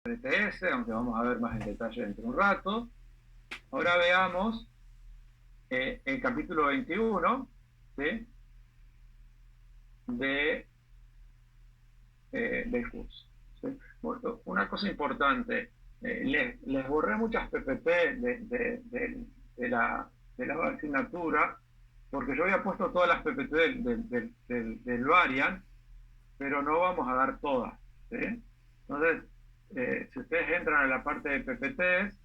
ETS, aunque vamos a ver más en detalle dentro de un rato. Ahora veamos el capítulo 21, ¿sí?, del curso, ¿sí? Bueno, una cosa importante, les borré muchas PPT de la asignatura, porque yo había puesto todas las PPT del Variant, pero no vamos a dar todas, ¿sí? Entonces, si ustedes entran a la parte de PPTs,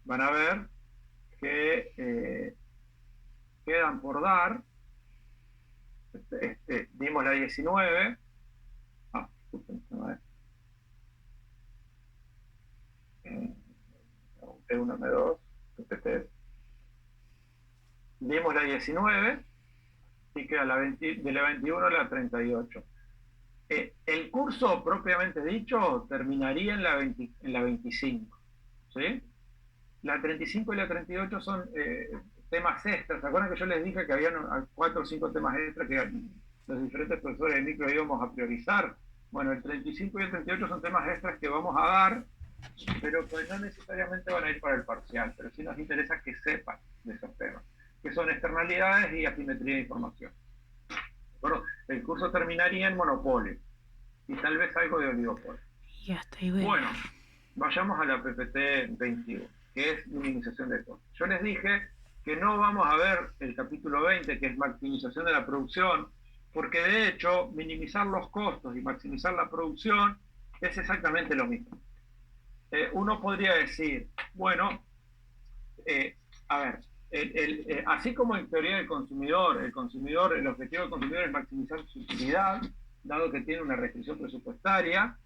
van a ver que quedan por dar. Dimos la 19. M1, M2, PPTs. Dimos la 19 y queda de la 21 a la 38. El curso propiamente dicho terminaría en la 25, ¿sí? La 35 y la 38 son temas extras. ¿Se acuerdan que yo les dije que había 4 o 5 temas extras que los diferentes profesores de micro íbamos a priorizar? Bueno, el 35 y el 38 son temas extras que vamos a dar, pero que no necesariamente van a ir para el parcial, pero sí nos interesa que sepan de esos temas, que son externalidades y asimetría de información. Bueno, el curso terminaría en monopolio y tal vez algo de oligopolio. Ya estoy bien. Bueno, vayamos a la PPT 21, que es minimización de costos. Yo les dije que no vamos a ver el capítulo 20, que es maximización de la producción, porque de hecho minimizar los costos y maximizar la producción es exactamente lo mismo. Uno podría decir, bueno, a ver, así como en teoría del consumidor, el objetivo del consumidor es maximizar su utilidad, dado que tiene una restricción presupuestaria,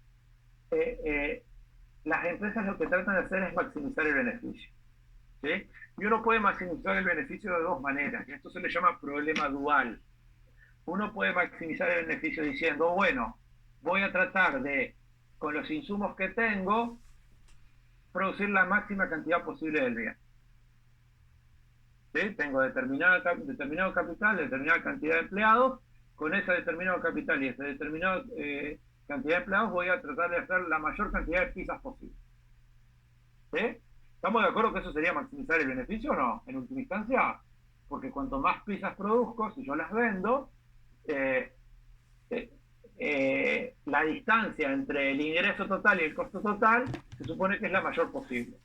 las empresas lo que tratan de hacer es maximizar el beneficio, ¿sí? Y uno puede maximizar el beneficio de dos maneras, y esto se le llama problema dual. Uno puede maximizar el beneficio diciendo, bueno, voy a tratar de, con los insumos que tengo, producir la máxima cantidad posible del bien. ¿Sí? Tengo determinado capital, determinada cantidad de empleados, con ese determinado capital y esa determinada cantidad de empleados voy a tratar de hacer la mayor cantidad de pizzas posible. ¿Sí? ¿Estamos de acuerdo que eso sería maximizar el beneficio o no? En última instancia, porque cuanto más pizzas produzco, si yo las vendo, eh, la distancia entre el ingreso total y el costo total se supone que es la mayor posible.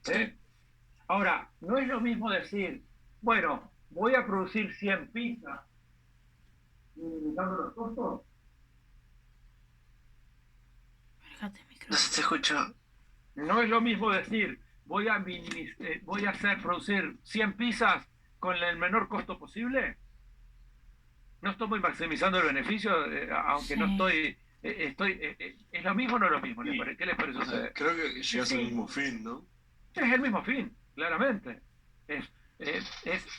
¿Sí? Ahora, no es lo mismo decir, bueno, voy a producir 100 pizzas minimizando los costos. Fíjate el micrófono. No sé si te escucho. No es lo mismo decir, voy a producir 100 pizzas con el menor costo posible. No estoy maximizando el beneficio, aunque Sí. no estoy... ¿Es lo mismo o no es lo mismo? Sí. ¿Qué les parece a ustedes? Creo que llegas al mismo fin, ¿no? Es el mismo fin, claramente. Es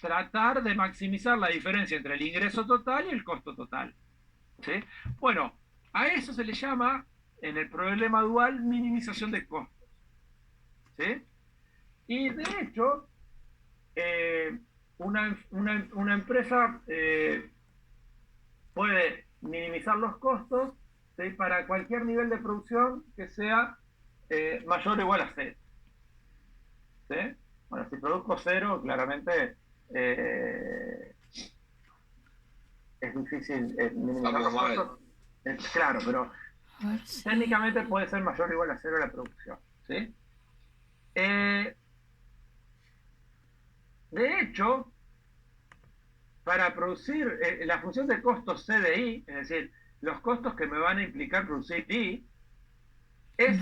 tratar de maximizar la diferencia entre el ingreso total y el costo total, ¿sí? Bueno, a eso se le llama, en el problema dual, minimización de costos, ¿sí? Y de hecho, una empresa puede minimizar los costos, ¿sí?, para cualquier nivel de producción que sea mayor o igual a cero. ¿Sí? Bueno, si produzco cero, claramente es difícil minimizar los costos. Claro, pero técnicamente puede ser mayor o igual a cero la producción, ¿sí? De hecho, para producir la función de costos CDI, es decir, los costos que me van a implicar producir I, es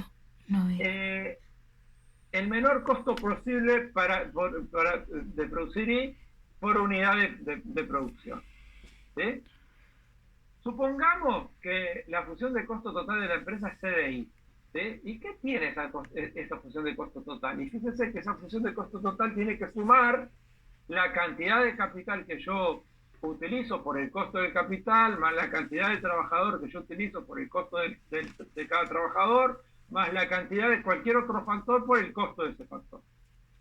el menor costo posible de producir I por unidad de producción, ¿sí? Supongamos que la función de costo total de la empresa es CDI, ¿sí? ¿Y qué tiene esa función de costo total? Y fíjense que esa función de costo total tiene que sumar la cantidad de capital que yo utilizo por el costo del capital, más la cantidad de trabajador que yo utilizo por el costo de cada trabajador, más la cantidad de cualquier otro factor por el costo de ese factor,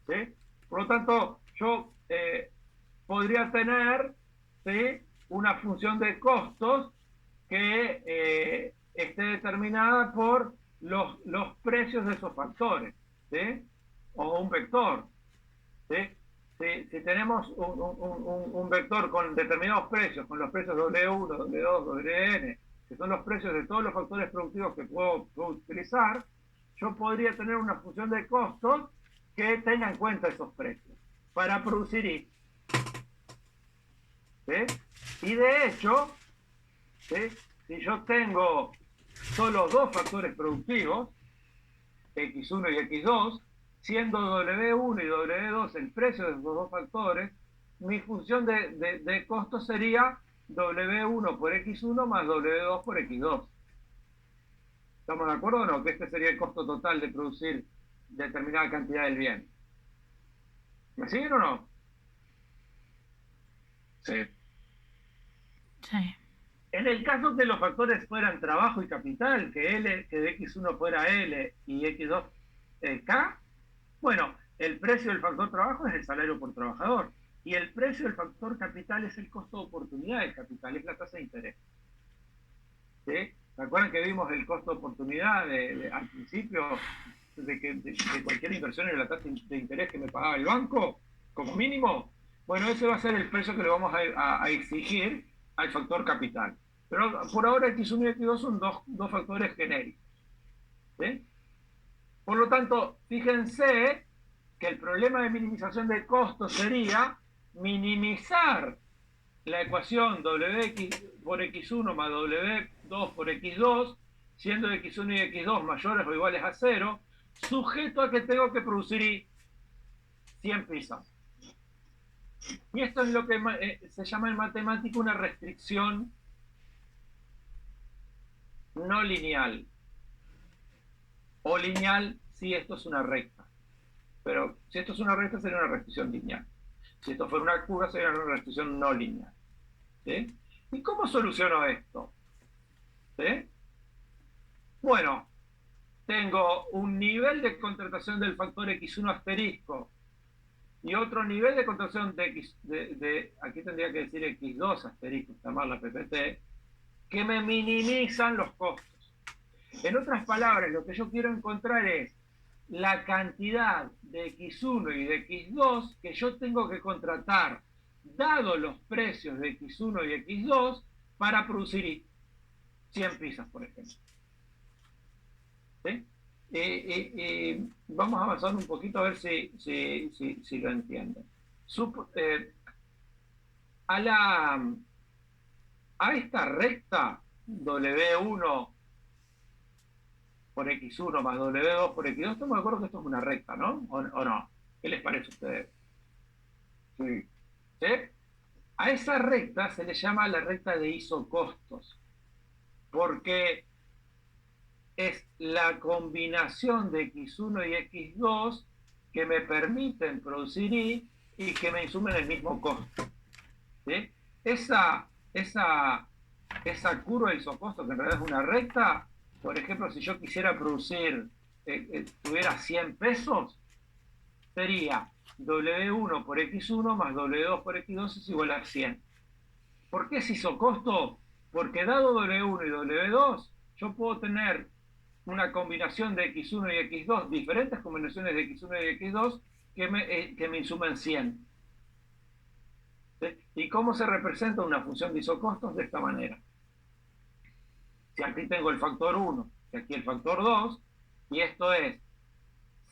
¿sí? Por lo tanto, yo podría tener, ¿sí?, una función de costos que esté determinada por los precios de esos factores, ¿sí? O un vector, ¿sí? Si tenemos un vector con determinados precios, con los precios W1, W2, Wn, que son los precios de todos los factores productivos que puedo utilizar, yo podría tener una función de costos que tenga en cuenta esos precios para producir I. ¿Sí? Y de hecho, ¿sí? Si yo tengo solo dos factores productivos, X1 y X2, siendo W1 y W2 el precio de esos dos factores, mi función de costo sería W1 por X1 más W2 por X2. ¿Estamos de acuerdo o no? Que este sería el costo total de producir determinada cantidad del bien. ¿Me siguen o no? Sí. Sí. En el caso que los factores fueran trabajo y capital, que de X1 fuera L y X2 K, bueno, el precio del factor trabajo es el salario por trabajador. Y el precio del factor capital es el costo de oportunidad del capital, es la tasa de interés. ¿Sí? ¿Se acuerdan que vimos el costo de oportunidad al principio de cualquier inversión en la tasa de interés que me pagaba el banco, como mínimo? Bueno, ese va a ser el precio que le vamos a exigir al factor capital. Pero por ahora X1 y X2 son dos factores genéricos. ¿Sí? Por lo tanto, fíjense que el problema de minimización de costos sería minimizar la ecuación Wx por X1 más W2 por X2, siendo X1 y X2 mayores o iguales a 0, sujeto a que tengo que producir 100 piezas. Y esto es lo que se llama en matemática una restricción no lineal. O lineal si esto es una recta. Pero si esto es una recta sería una restricción lineal. Si esto fuera una curva sería una restricción no lineal. ¿Sí? ¿Y cómo soluciono esto? ¿Sí? Bueno, tengo un nivel de contratación del factor X1 asterisco y otro nivel de contratación aquí tendría que decir X2 asterisco, llamar la PPT, que me minimizan los costos. En otras palabras, lo que yo quiero encontrar es la cantidad de X1 y de X2 que yo tengo que contratar, dado los precios de X1 y X2, para producir 100 piezas, por ejemplo. ¿Sí? Vamos a avanzar un poquito a ver si lo entienden. A esta recta W1 por X1 más W2 por X2, estamos de acuerdo que esto es una recta, ¿no? ¿O no? ¿Qué les parece a ustedes? Sí. ¿Sí? A esa recta se le llama la recta de isocostos, porque es la combinación de X1 y X2 que me permiten producir I y que me insumen el mismo costo. ¿Sí? Esa curva de isocostos, que en realidad es una recta, por ejemplo, si yo quisiera producir, tuviera 100 pesos, sería W1 por X1 más W2 por X2 es igual a 100. ¿Por qué es isocosto? Porque dado W1 y W2, yo puedo tener una combinación de X1 y X2, diferentes combinaciones de X1 y X2, que me insumen 100. ¿Sí? ¿Y cómo se representa una función de isocostos? De esta manera. Si aquí tengo el factor 1 y aquí el factor 2, y esto es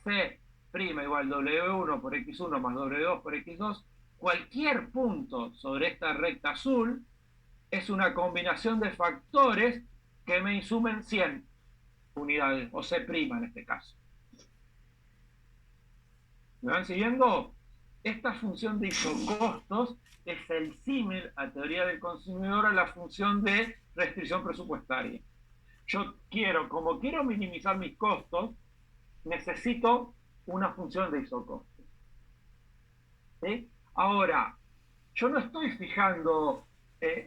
C' igual W1 por X1 más W2 por X2, cualquier punto sobre esta recta azul es una combinación de factores que me insumen 100 unidades, o C' en este caso. ¿Me van siguiendo? Esta función de isocostos es el símil a teoría del consumidor a la función de restricción presupuestaria. Yo como quiero minimizar mis costos, necesito una función de isocostos. ¿Sí? Ahora, yo no estoy fijando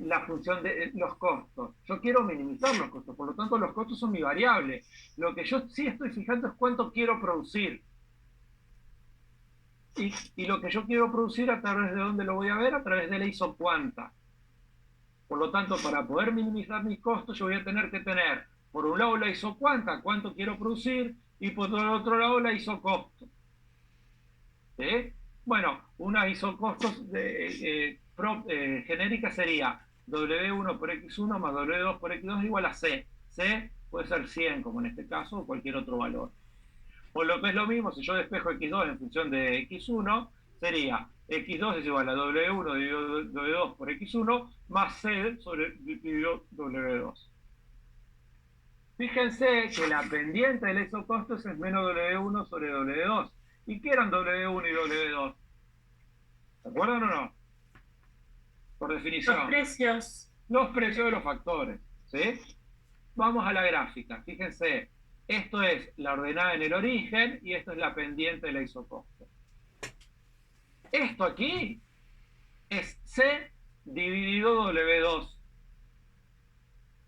la función de los costos. Yo quiero minimizar los costos, por lo tanto los costos son mi variable. Lo que yo sí estoy fijando es cuánto quiero producir. Y lo que yo quiero producir, ¿a través de dónde lo voy a ver? A través de la isocuanta. Por lo tanto, para poder minimizar mis costos, yo voy a tener que tener Por un lado la isocuanta, cuánto quiero producir, y por el otro lado la isocosto. ¿Sí? Bueno, una isocostos genérica sería W1 por X1 más W2 por X2 igual a C. C puede ser 100, como en este caso, o cualquier otro valor. O lo que es lo mismo, si yo despejo X2 en función de X1, sería X2 es igual a W1 dividido W2 por X1 más C dividido W2. Fíjense que la pendiente del isocostos es menos W1 sobre W2. ¿Y qué eran W1 y W2? ¿Se acuerdan o no? Por definición. Los precios. Los precios de los factores. ¿Sí? Vamos a la gráfica. Fíjense, esto es la ordenada en el origen y esto es la pendiente de la isocosto. Esto aquí es C dividido W2.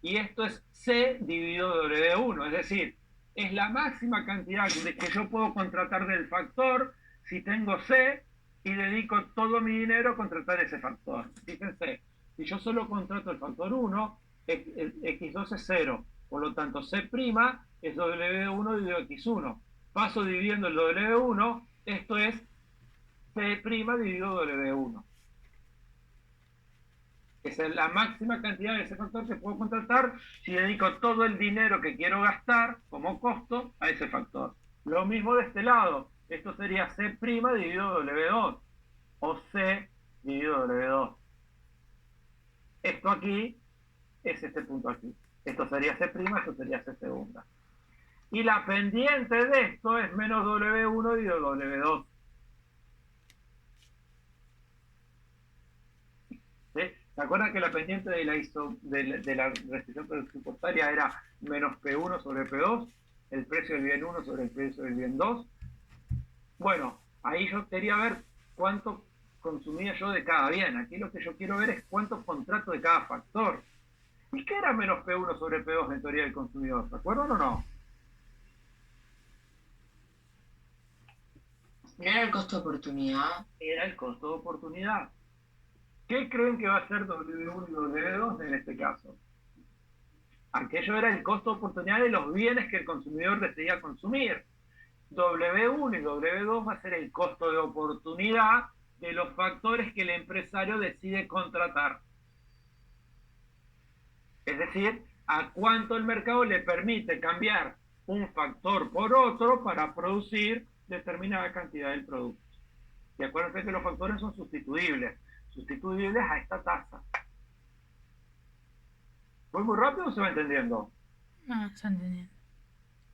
Y esto es C dividido W1. Es decir, es la máxima cantidad que yo puedo contratar del factor si tengo C y dedico todo mi dinero a contratar ese factor. Fíjense, si yo solo contrato el factor 1, X2 es 0. Por lo tanto, C' es W1 dividido X1. Paso dividiendo el W1, esto es C' dividido W1. Esa es la máxima cantidad de ese factor que puedo contratar si dedico todo el dinero que quiero gastar como costo a ese factor. Lo mismo de este lado. Esto sería C' dividido W2 o C dividido W2. Esto aquí es este punto aquí. Esto sería C', esto sería C segunda. Y la pendiente de esto es menos W1 dividido W2. ¿Sí? ¿Se acuerdan que la pendiente de la restricción presupuestaria era menos P1 sobre P2? El precio del bien 1 sobre el precio del bien 2. Bueno, ahí yo quería ver cuánto consumía yo de cada bien. Aquí lo que yo quiero ver es cuánto contrato de cada factor. ¿Y qué era menos P1 sobre P2 en teoría del consumidor? ¿Se acuerdan o no? ¿Era el costo de oportunidad? Era el costo de oportunidad. ¿Qué creen que va a ser W1 y W2 en este caso? Aquello era el costo de oportunidad de los bienes que el consumidor decidía consumir. W1 y W2 va a ser el costo de oportunidad de los factores que el empresario decide contratar. Es decir, a cuánto el mercado le permite cambiar un factor por otro para producir determinada cantidad del producto. Y acuérdense que los factores son sustituibles a esta tasa. ¿Voy muy rápido o se va entendiendo? No, se entendiendo.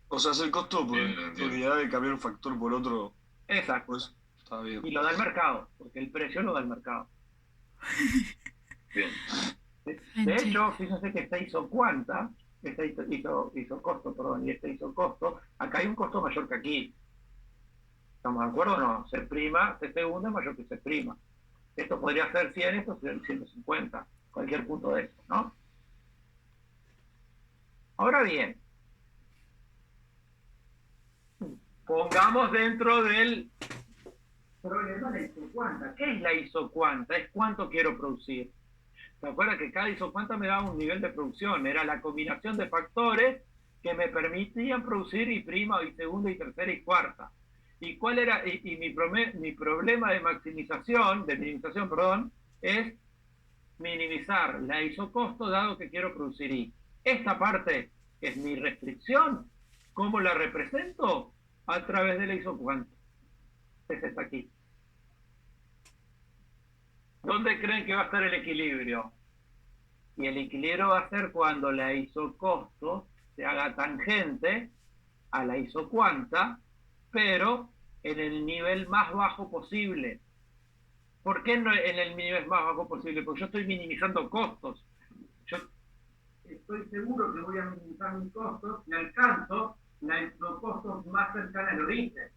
O sea, es el costo por unidad de cambiar un factor por otro. Exacto. Pues está bien. Y lo da el mercado, porque el precio lo da el mercado. Bien. De hecho, fíjense que esta isocuanta, esta isocosto, perdón, y esta isocosto, acá hay un costo mayor que aquí. ¿Estamos de acuerdo o no? C', C segunda es mayor que C'. Esto podría ser 100, esto sería 150, cualquier punto de esto, ¿no? Ahora bien, pongamos dentro del problema la isocuanta. ¿Qué es la isocuanta? Es cuánto quiero producir. ¿Se acuerdan que cada isocuanta me daba un nivel de producción? Era la combinación de factores que me permitían producir y prima, y segunda, y tercera, y cuarta. ¿Y cuál era? Y mi problema de minimización, es minimizar la isocosto dado que quiero producir Y. Esta parte es mi restricción. ¿Cómo la represento? A través de la isocuanta. Es esta aquí. ¿Dónde creen que va a estar el equilibrio? Y el equilibrio va a ser cuando la isocosto se haga tangente a la isocuanta, pero en el nivel más bajo posible. ¿Por qué no en el nivel más bajo posible? Porque yo estoy minimizando costos. Yo estoy seguro que voy a minimizar mis costos y alcanzo la isocosto más cercana al origen.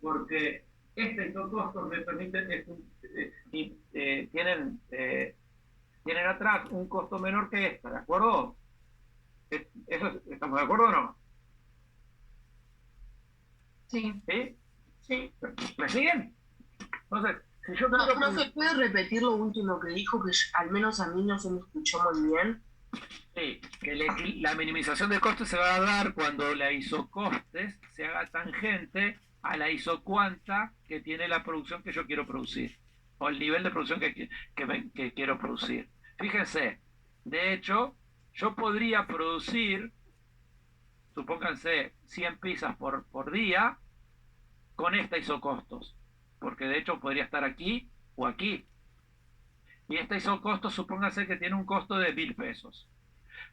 Porque esta isocosto me permite, tienen atrás un costo menor que esta, ¿de acuerdo? ¿Estamos de acuerdo o no? Sí. ¿Sí? Sí. ¿Me siguen? Entonces, si yo No, profe, ¿puede repetir lo último que dijo? Que al menos a mí no se me escuchó muy bien. Sí, que la minimización de costes se va a dar cuando la isocostes se haga tangente a la isocuanta que tiene la producción que yo quiero producir, o el nivel de producción que quiero producir. Fíjense, de hecho, yo podría producir, supónganse, 100 pizzas por día con esta isocostos, porque de hecho podría estar aquí o aquí. Y esta isocostos, supónganse que tiene un costo de 1.000 pesos.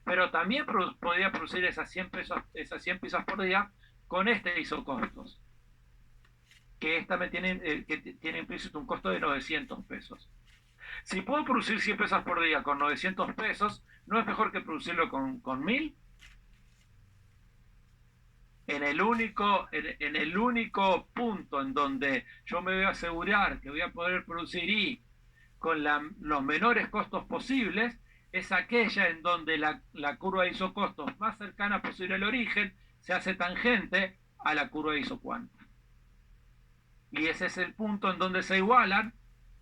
Pero también podría producir esas 100 piezas por día con este isocostos, que esta que tiene implícito un costo de 900 pesos. Si puedo producir 100 piezas por día con 900 pesos, ¿no es mejor que producirlo con 1.000? En el único punto en donde yo me voy a asegurar que voy a poder producir I con los menores costos posibles, es aquella en donde la curva de isocostos más cercana posible al origen se hace tangente a la curva de isocuanta. Y ese es el punto en donde se igualan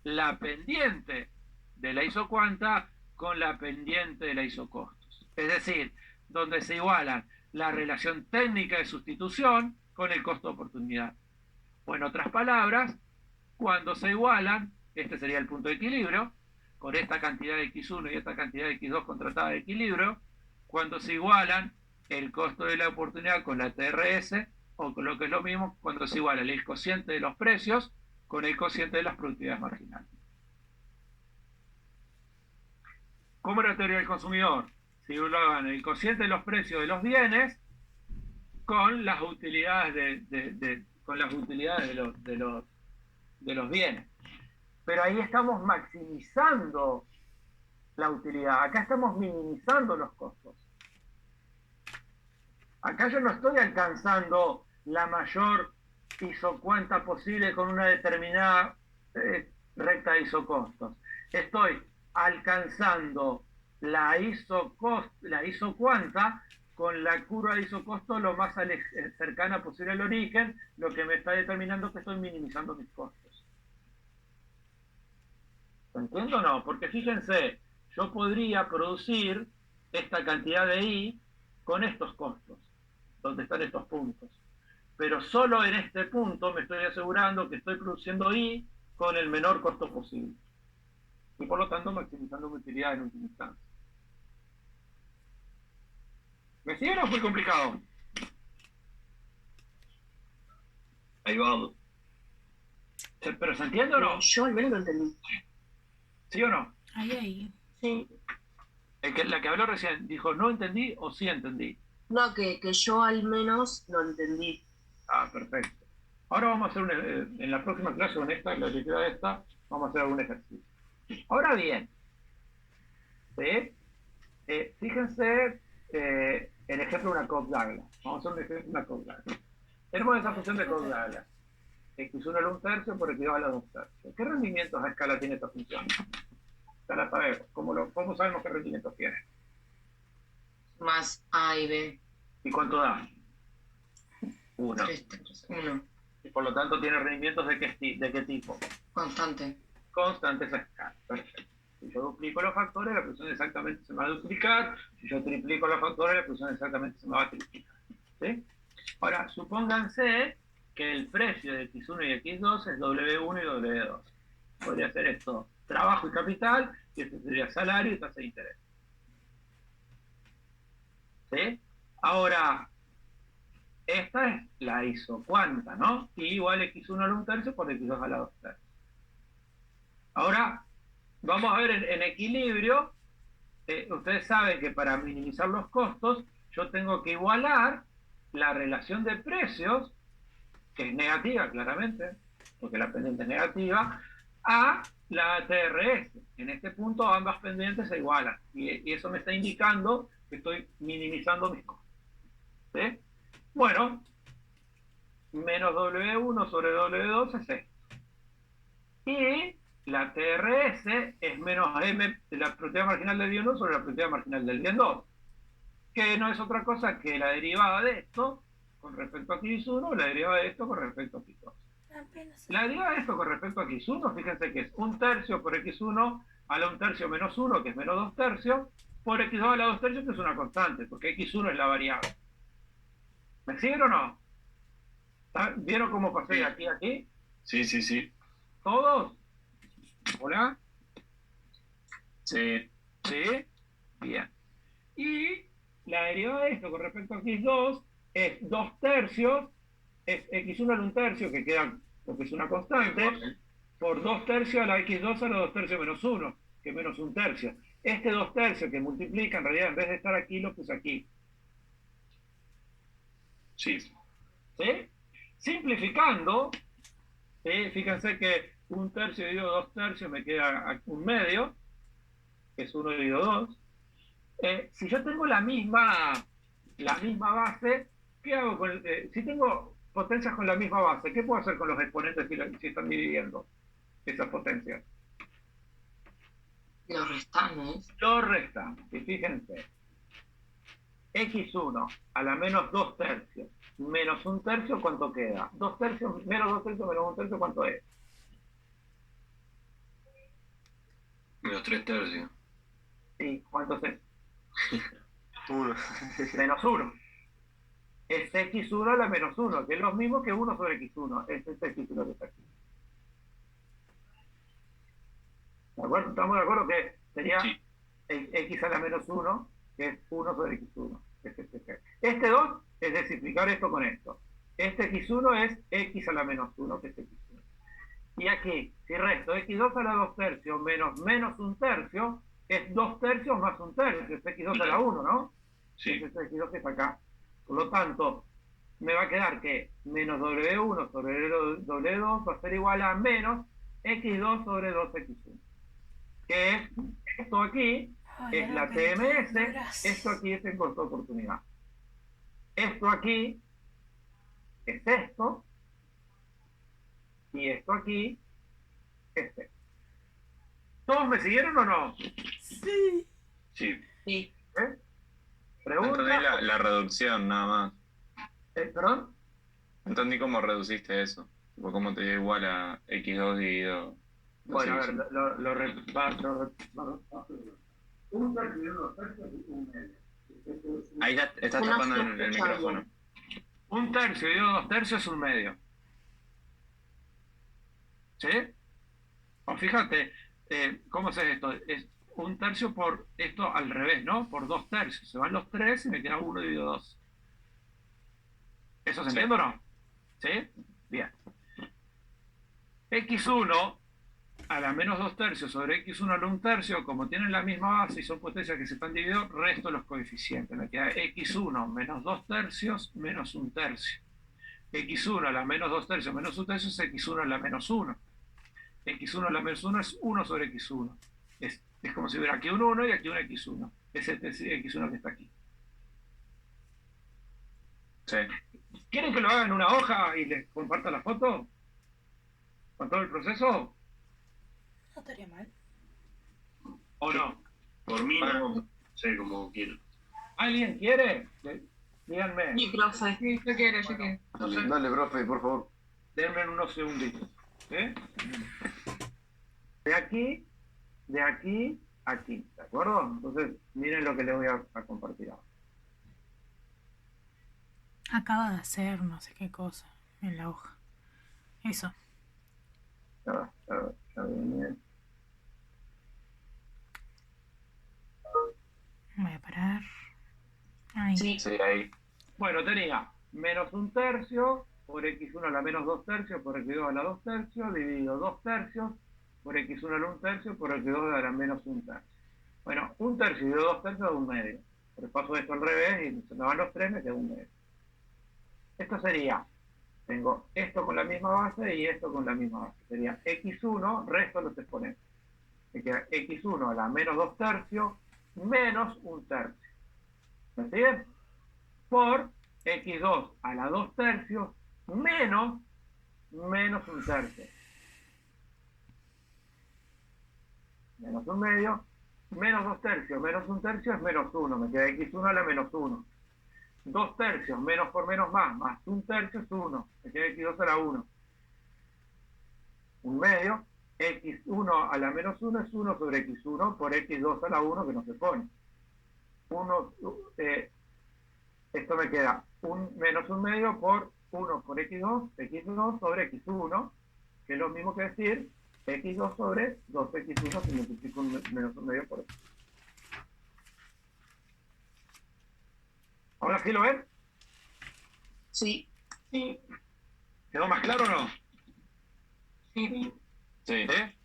la pendiente de la isocuanta con la pendiente de la isocostos. Es decir, donde se igualan la relación técnica de sustitución con el costo de oportunidad. O en otras palabras, cuando se igualan, este sería el punto de equilibrio, con esta cantidad de X1 y esta cantidad de X2 contratada de equilibrio, cuando se igualan el costo de la oportunidad con la TRS, o con lo que es lo mismo, cuando se iguala el cociente de los precios con el cociente de las productividades marginales. ¿Cómo era la teoría del consumidor? Se igualaban el cociente de los precios de los bienes con las utilidades de los bienes. Pero ahí estamos maximizando la utilidad. Acá estamos minimizando los costos. Acá yo no estoy alcanzando la mayor isocuanta posible con una determinada recta de isocostos. Estoy alcanzando la isocuanta con la curva de isocostos lo más cercana posible al origen, lo que me está determinando que estoy minimizando mis costos. ¿Lo entiendo o no? Porque fíjense, yo podría producir esta cantidad de I con estos costos, donde están estos puntos. Pero solo en este punto me estoy asegurando que estoy produciendo I con el menor costo posible. Y por lo tanto maximizando mi utilidad en última instancia. ¿Me siguen o fue complicado? Ahí vamos. ¿Pero se entiende o no? Yo al menos lo entendí. ¿Sí o no? Ahí. Sí. La que habló recién dijo, ¿no entendí o sí entendí? No, que yo al menos lo entendí. Ah, perfecto. Ahora vamos a hacer en la próxima clase, con esta, la que queda esta, vamos a hacer algún ejercicio. Ahora bien, ¿sí? Fíjense el ejemplo de una Cobb-Douglas. Vamos a hacer un ejemplo de una Cobb-Douglas. Tenemos esa función de Cobb-Douglas. X1 a la 1/3 por X2 a la 2/3. ¿Qué rendimientos a escala tiene esta función? Ya la sabemos. ¿Cómo sabemos qué rendimientos tiene? Más A y B. ¿Y cuánto da? 1. 1. Y por lo tanto tiene rendimientos de qué tipo? Constante. Constantes a escala. Perfecto. Si yo duplico los factores, la función exactamente se me va a duplicar. Si yo triplico los factores, la función exactamente se me va a triplicar. ¿Sí? Ahora, supónganse que el precio de X1 y X2 es W1 y W2. Podría ser esto, trabajo y capital, y esto sería salario y tasa de interés. ¿Sí? Ahora, esta es la isocuanta, ¿no? Y igual X1 a la 1/3 por X2 a la 2/3. Ahora, vamos a ver en equilibrio, ustedes saben que para minimizar los costos, yo tengo que igualar la relación de precios, que es negativa claramente, porque la pendiente es negativa, a la TRS. En este punto ambas pendientes se igualan, y eso me está indicando que estoy minimizando mis costos. ¿Sí? Bueno, menos W1 sobre W2 es esto. Y la TRS es menos M de la productividad marginal del bien 1 sobre la productividad marginal del bien 2, que no es otra cosa que la derivada de esto con respecto a X1, la derivada de esto con respecto a X2. La derivada de esto con respecto a X1, fíjense que es 1/3 por X1 a la 1/3 menos 1, que es menos 2/3, por x2 a la 2 tercios, que es una constante, porque x1 es la variable. ¿Me siguen o no? ¿Vieron cómo pasé de aquí a aquí? Sí, sí, sí. ¿Todos? ¿Hola? Sí. ¿Sí? Bien. Y la derivada de esto con respecto a x2 es 2 tercios, es x1 al 1 tercio, que queda, porque es una constante, por 2 tercios a la x2 a la 2 tercios menos 1, que es menos 1 tercio. Este 2 tercios que multiplica, en realidad, en vez de estar aquí, lo puse aquí. Sí. ¿Sí? Simplificando, ¿sí? Fíjense que 1 tercio dividido 2 tercios me queda 1 medio, que es 1 dividido 2. Si yo tengo la misma base, ¿qué hago si tengo potencias con la misma base? ¿Qué puedo hacer con los exponentes si están dividiendo esas potencias? Los restamos. Lo restamos. Y fíjense, x1 a la menos 2 tercios menos 1 tercio, ¿cuánto queda? 2 tercios menos 2 tercios menos 1 tercio, ¿cuánto es? Menos 3 tercios. Sí, ¿cuánto es? 1. Menos 1. Es x1 a la menos 1, que es lo mismo que 1 sobre x1. Es este x1 que está aquí. ¿De acuerdo? ¿Estamos de acuerdo que sería Sí. x a la menos 1, que es 1 sobre x1? Este 2 es descifrar esto con esto. Este x1 es x a la menos 1, que es x1. Y aquí, si resto x2 a la 2 tercios menos 1 tercio, es 2 tercios más 1 tercio, es x2 a la 1, ¿no? Sí. Es este x2 que está acá. Por lo tanto, me va a quedar que menos w1 sobre w2 va a ser igual a menos x2 sobre 2x1. Que es esto aquí, es la TMS, esto aquí es el costo de oportunidad. Esto aquí es esto, y esto aquí es esto. ¿Todos me siguieron o no? Sí. Sí. Sí. ¿Pregunta? Entendí la reducción, nada más. ¿Perdón? Entendí cómo reduciste eso. Tipo, cómo te dio igual a x2 dividido. Bueno, a ver, Sí. un tercio y uno tercio es un medio. Ahí ya estás No tapando se el escucha micrófono. bien. Un tercio y 2 tercios es un medio. ¿Sí? O fíjate, ¿cómo es esto? Es un tercio por esto al revés, ¿no? Por 2 tercios. Se van los 3 y me queda 1 dividido 2. ¿Eso se entiende o no? ¿Sí? Bien. x1 a la menos 2 tercios sobre x1 a la 1 tercio, como tienen la misma base y son potencias que se están dividiendo, resto los coeficientes. Me queda x1 menos 2 tercios menos 1 tercio. x1 a la menos 2 tercios menos 1 tercio es x1 a la menos 1. x1 a la menos 1 es 1 sobre x1. Es como si hubiera aquí un 1 y aquí un x1. Es este x1 que está aquí. Sí. ¿Quieren que lo haga en una hoja y les comparta la foto? ¿Con todo el proceso? No estaría mal. ¿O no? Por mí no sé cómo quiero. ¿Alguien quiere? Díganme. Sí, profe. Sí, yo quiero, yo quiero. Dale, profe, por favor. Denme unos segunditos. ¿Sí? De aquí, aquí. ¿De acuerdo? Entonces, miren lo que les voy a compartir ahora. Acaba de hacer no sé qué cosa en la hoja. Eso. Ya viene. Voy a parar. Ahí. Sí. Sí, ahí. Bueno, tenía menos 1 tercio por x1 a la menos 2 tercios por x2 a la 2 tercios dividido 2 tercios por x1 a la 1 tercio por x2 a la menos 1 tercio. Bueno, 1 tercio y 2 tercios es 1 medio. Paso esto al revés y se me van los 3, me queda 1 medio. Esto sería, tengo esto con la misma base y esto con la misma base. Sería x1, resto los exponentes. Me queda x1 a la menos 2 tercios menos 1 tercio. ¿Me siguen? Por x2 a la 2 tercios menos 1 tercio. Menos 1 medio, menos 2 tercios, menos 1 tercio es menos 1, me queda x1 a la menos 1. 2 tercios, menos por menos más 1 tercio es 1, me queda x2 a la 1. 1 medio, x1 a la menos 1 es 1 sobre x1 por x2 a la 1 que no se pone. 1, esto me queda menos 1 medio por 1 por x2 sobre x1, que es lo mismo que decir x2 sobre 2x1 si multiplico menos 1 medio por x. ¿Ahora sí lo ven? Sí. Sí. ¿Quedó más claro o no? Sí. Sí. ¿Eh?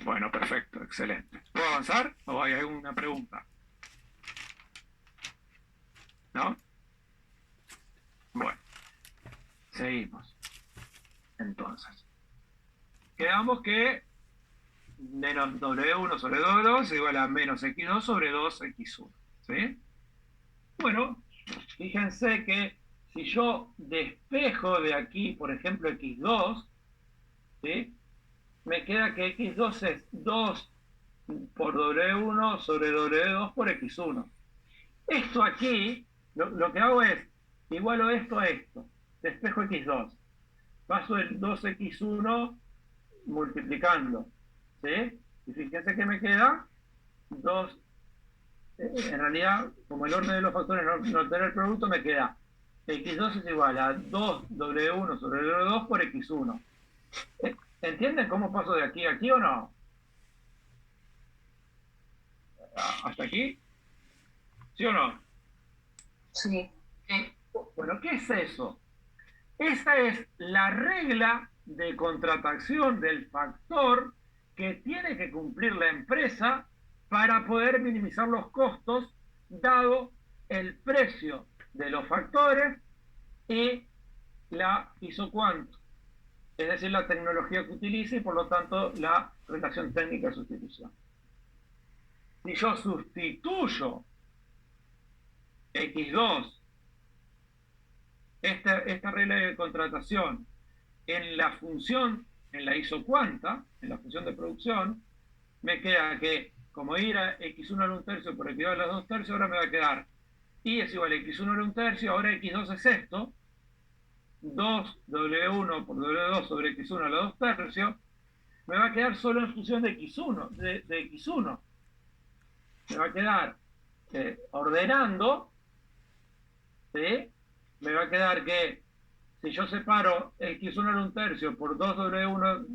Bueno, perfecto, excelente. ¿Puedo avanzar o hay alguna pregunta? ¿No? Bueno, seguimos. Entonces, quedamos que menos W1 sobre W2 es igual a menos X2 sobre 2X1. ¿Sí? Bueno, fíjense que si yo despejo de aquí, por ejemplo, X2, ¿sí? Me queda que X2 es 2 por W1 sobre W2 por X1. Esto aquí, lo que hago es, igualo esto a esto, despejo X2, paso el 2X1 multiplicando, ¿sí? Y fíjense que me queda 2, en realidad, como el orden de los factores no altera el producto, me queda X2 es igual a 2W1 sobre W2 por X1. ¿Entienden cómo paso de aquí a aquí o no? ¿Hasta aquí? ¿Sí o no? Sí. Bueno, ¿qué es eso? Esa es la regla de contratación del factor que tiene que cumplir la empresa para poder minimizar los costos dado el precio de los factores y la ISO cuánto, es decir, la tecnología que utilice y por lo tanto la relación técnica de sustitución. Si yo sustituyo X2, esta regla de contratación, en la función, en la isocuanta, en la función de producción, me queda que, como ir a x1 al 1/3 por x2 a las 2/3, ahora me va a quedar y es igual a x1 al 1/3, ahora x2 es esto, 2w1 por w2 sobre x1 a la 2/3, me va a quedar solo en función de x1, de x1. Me va a quedar ordenando, ¿sí? Me va a quedar que si yo separo x1 al 1/3 por 2w1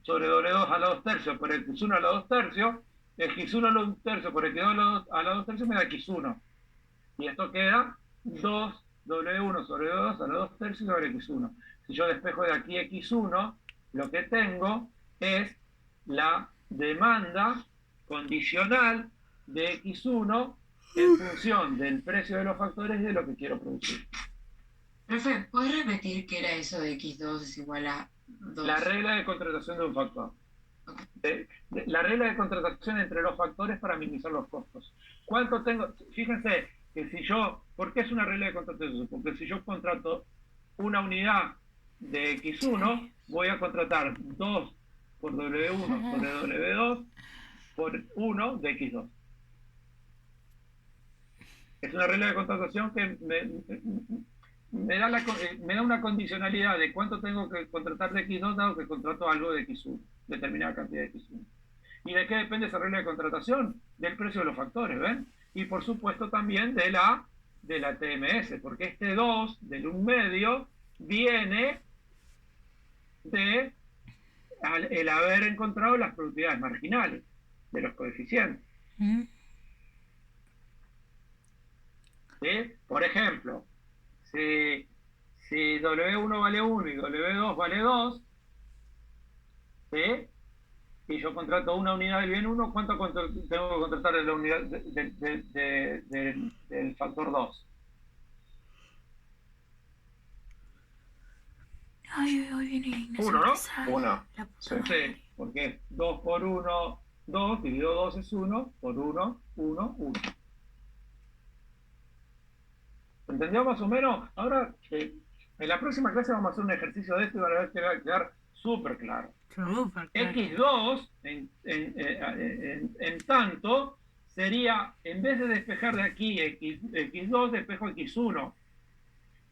sobre w2 a la 2/3 por x1 a la 2/3, x1 al 1/3 por x2 a la 2/3 me da x1. Y esto queda 2w1 sobre w2 a la 2/3 sobre x1. Si yo despejo de aquí x1, lo que tengo es la demanda condicional de x1 en función del precio de los factores y de lo que quiero producir. Profe, ¿puedes repetir qué era eso de x2 es igual a 2? La regla de contratación de un factor. La regla de contratación entre los factores para minimizar los costos. ¿Cuánto tengo? Fíjense que si yo, ¿por qué es una regla de contratación? Porque si yo contrato una unidad de X1, voy a contratar 2 por W1 sobre W2 por 1 de X2. Es una regla de contratación que me da una condicionalidad de cuánto tengo que contratar de X2 dado que contrato algo de X1, determinada cantidad de X1. ¿Y de qué depende esa regla de contratación? Del precio de los factores, ¿ven? Y por supuesto también de la TMS, porque este 2 del 1 medio viene de el haber encontrado las productividades marginales de los coeficientes. ¿Sí? Por ejemplo, si W1 vale 1 y W2 vale 2, ¿sí? Y yo contrato una unidad del bien 1, ¿cuánto tengo que contratar de la unidad del factor 2? Ay, hoy viene Ignacio. 1, ¿no? 1. Sí. Sí, porque es 2 por 1, 2, dividido 2 es 1, por 1, 1, 1. ¿Entendió más o menos? Ahora, en la próxima clase vamos a hacer un ejercicio de esto y van a ver que va a quedar súper claro. X2, en tanto, sería, en vez de despejar de aquí X2, despejo X1.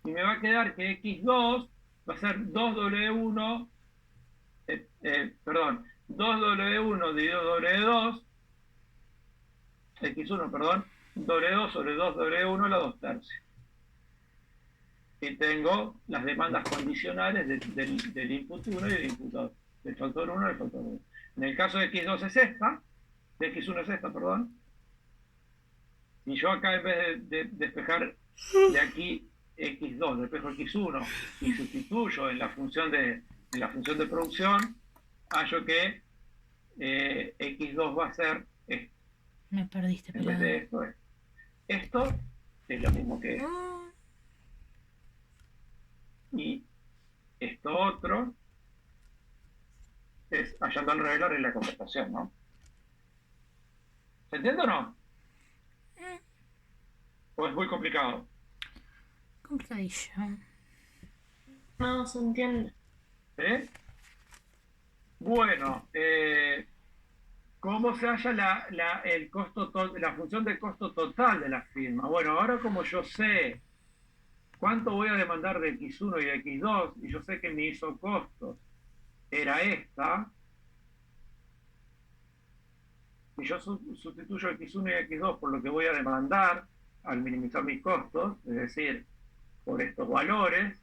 Y me va a quedar que X2 va a ser 2W1, 2W1 dividido W2 x1, perdón, W2 sobre 2 W1 a la 2 tercios. Y tengo las demandas condicionales del input 1 y del input 2, del factor 1 y del factor 2. En el caso de x2 es esta, de x1 es esta, perdón. Y yo acá, en vez de despejar de aquí x2, despejo x1 y sustituyo en la función de producción, hallo que x2 va a ser esto. Me perdiste, En vez pelado. de esto, esto es lo mismo que esto. Y esto otro es hallando al revés la regla de conversación, ¿no? ¿Se entiende o no? ¿O es muy complicado? Complicadillo. No, se entiende. ¿Eh? Bueno, ¿cómo se halla la función de costo total de la firma? Bueno, ahora como yo sé cuánto voy a demandar de X1 y de X2, y yo sé que mi isocostos era esta, y yo sustituyo X1 y X2 por lo que voy a demandar al minimizar mis costos, es decir, por estos valores,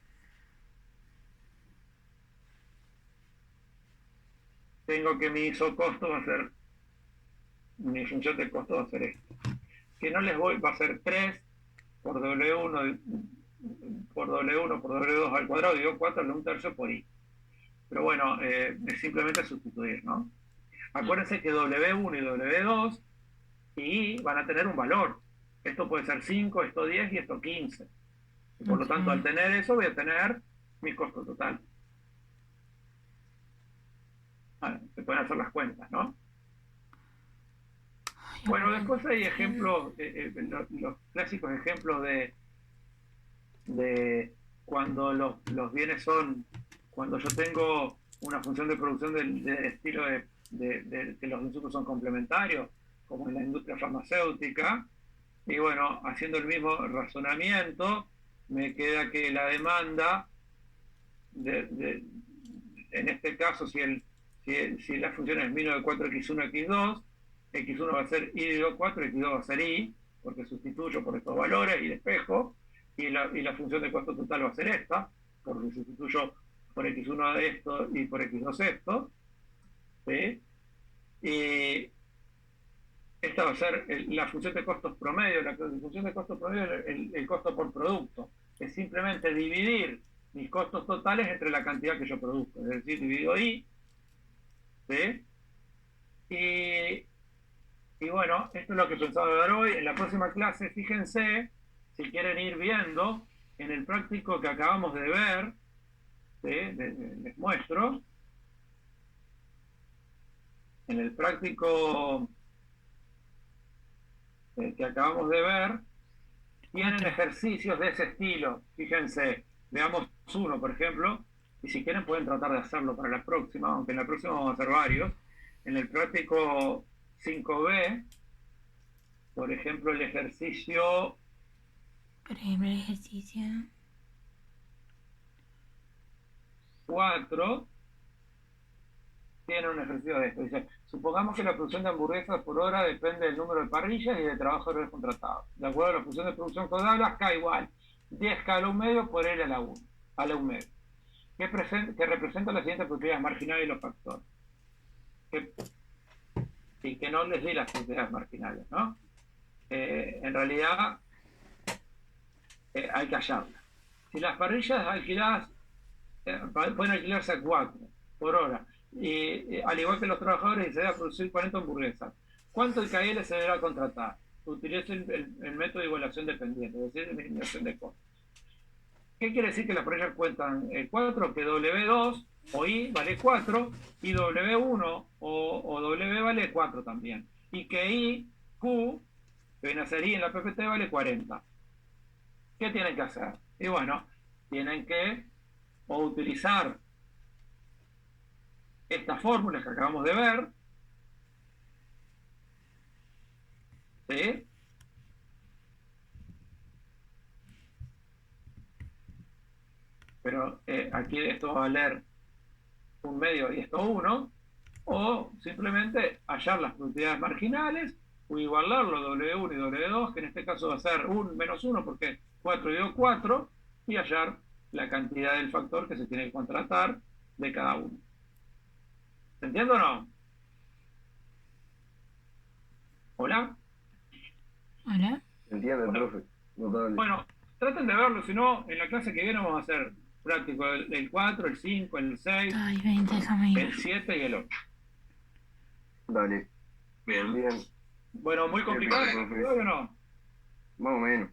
tengo que mi isocosto va a ser, mi función de costo va a ser esto. Que no les voy, va a ser 3 por W1 por W1 por W2 al cuadrado, digo 4 de 1 tercio por I. Pero bueno, es simplemente sustituir, ¿no? Acuérdense que W1 y W2 y I van a tener un valor. Esto puede ser 5, esto 10 y esto 15. Y por lo tanto, al tener eso, voy a tener mi costo total. Se pueden hacer las cuentas, ¿no? Bueno, después hay ejemplos, los clásicos ejemplos de cuando los bienes son, cuando yo tengo una función de producción del estilo de que los insumos son complementarios, como en la industria farmacéutica, y bueno, haciendo el mismo razonamiento, me queda que la demanda, en este caso, si la función es menos de 4x1, x2, x1 va a ser y de 4, x2 va a ser y, porque sustituyo por estos valores y despejo, y la función de costo total va a ser esta, porque sustituyo por x1 de esto y por x2 esto, ¿sí? Y esta va a ser la función de costos promedio. La función de costos promedio es el costo por producto. Es simplemente dividir mis costos totales entre la cantidad que yo produzco. Es decir, divido I, ¿sí? Y bueno, esto es lo que pensaba dar hoy. En la próxima clase, fíjense, si quieren ir viendo, en el práctico que acabamos de ver, ¿sí? Les muestro. En el práctico que acabamos de ver, tienen ejercicios de ese estilo. Fíjense, veamos uno, por ejemplo, y si quieren pueden tratar de hacerlo para la próxima, aunque en la próxima vamos a hacer varios. En el práctico 5B, por ejemplo, el ejercicio... Por ejemplo, el ejercicio 4 tiene un ejercicio de esto. Dice, supongamos que la producción de hamburguesas por hora depende del número de parrillas y de trabajadores contratados. De acuerdo a la función de producción que hablas, K igual 10K a la 1 medio por L a la 1, a la 1 medio. Que representa las siguientes propiedades marginales de los factores. Y que no les di las propiedades marginales, ¿no? En realidad, hay que hallarlas. Si las parrillas alquiladas pueden alquilarse a 4 por hora, y al igual que los trabajadores, se debe producir 40 hamburguesas. ¿Cuánto IKL se deberá contratar? Utiliza el método de igualación dependiente, es decir, de minimización de costos. ¿Qué quiere decir que las parrillas cuentan 4? Que W2 o I vale 4 y W1 o W vale 4 también. Y que I, Q, que viene a ser I en la PPT, vale 40. ¿Qué tienen que hacer? Y bueno, tienen que o utilizar estas fórmulas que acabamos de ver, ¿sí? Pero aquí esto va a valer 1 medio y esto 1, o simplemente hallar las propiedades marginales, igualarlo W1 y W2, que en este caso va a ser 1 menos 1 porque 4 dio 4, y hallar la cantidad del factor que se tiene que contratar de cada uno. ¿Se entiende o no? ¿Hola? ¿Hola? ¿Se entiende, profe? Notable. Bueno, traten de verlo, si no, en la clase que viene vamos a hacer práctico el 4, el 5, el 6, Ay, 20, déjame el ir. 7 y el 8. Dale. Bien. Bien. Bueno, muy complicado, Bien, profe. ¿o no? Más o menos.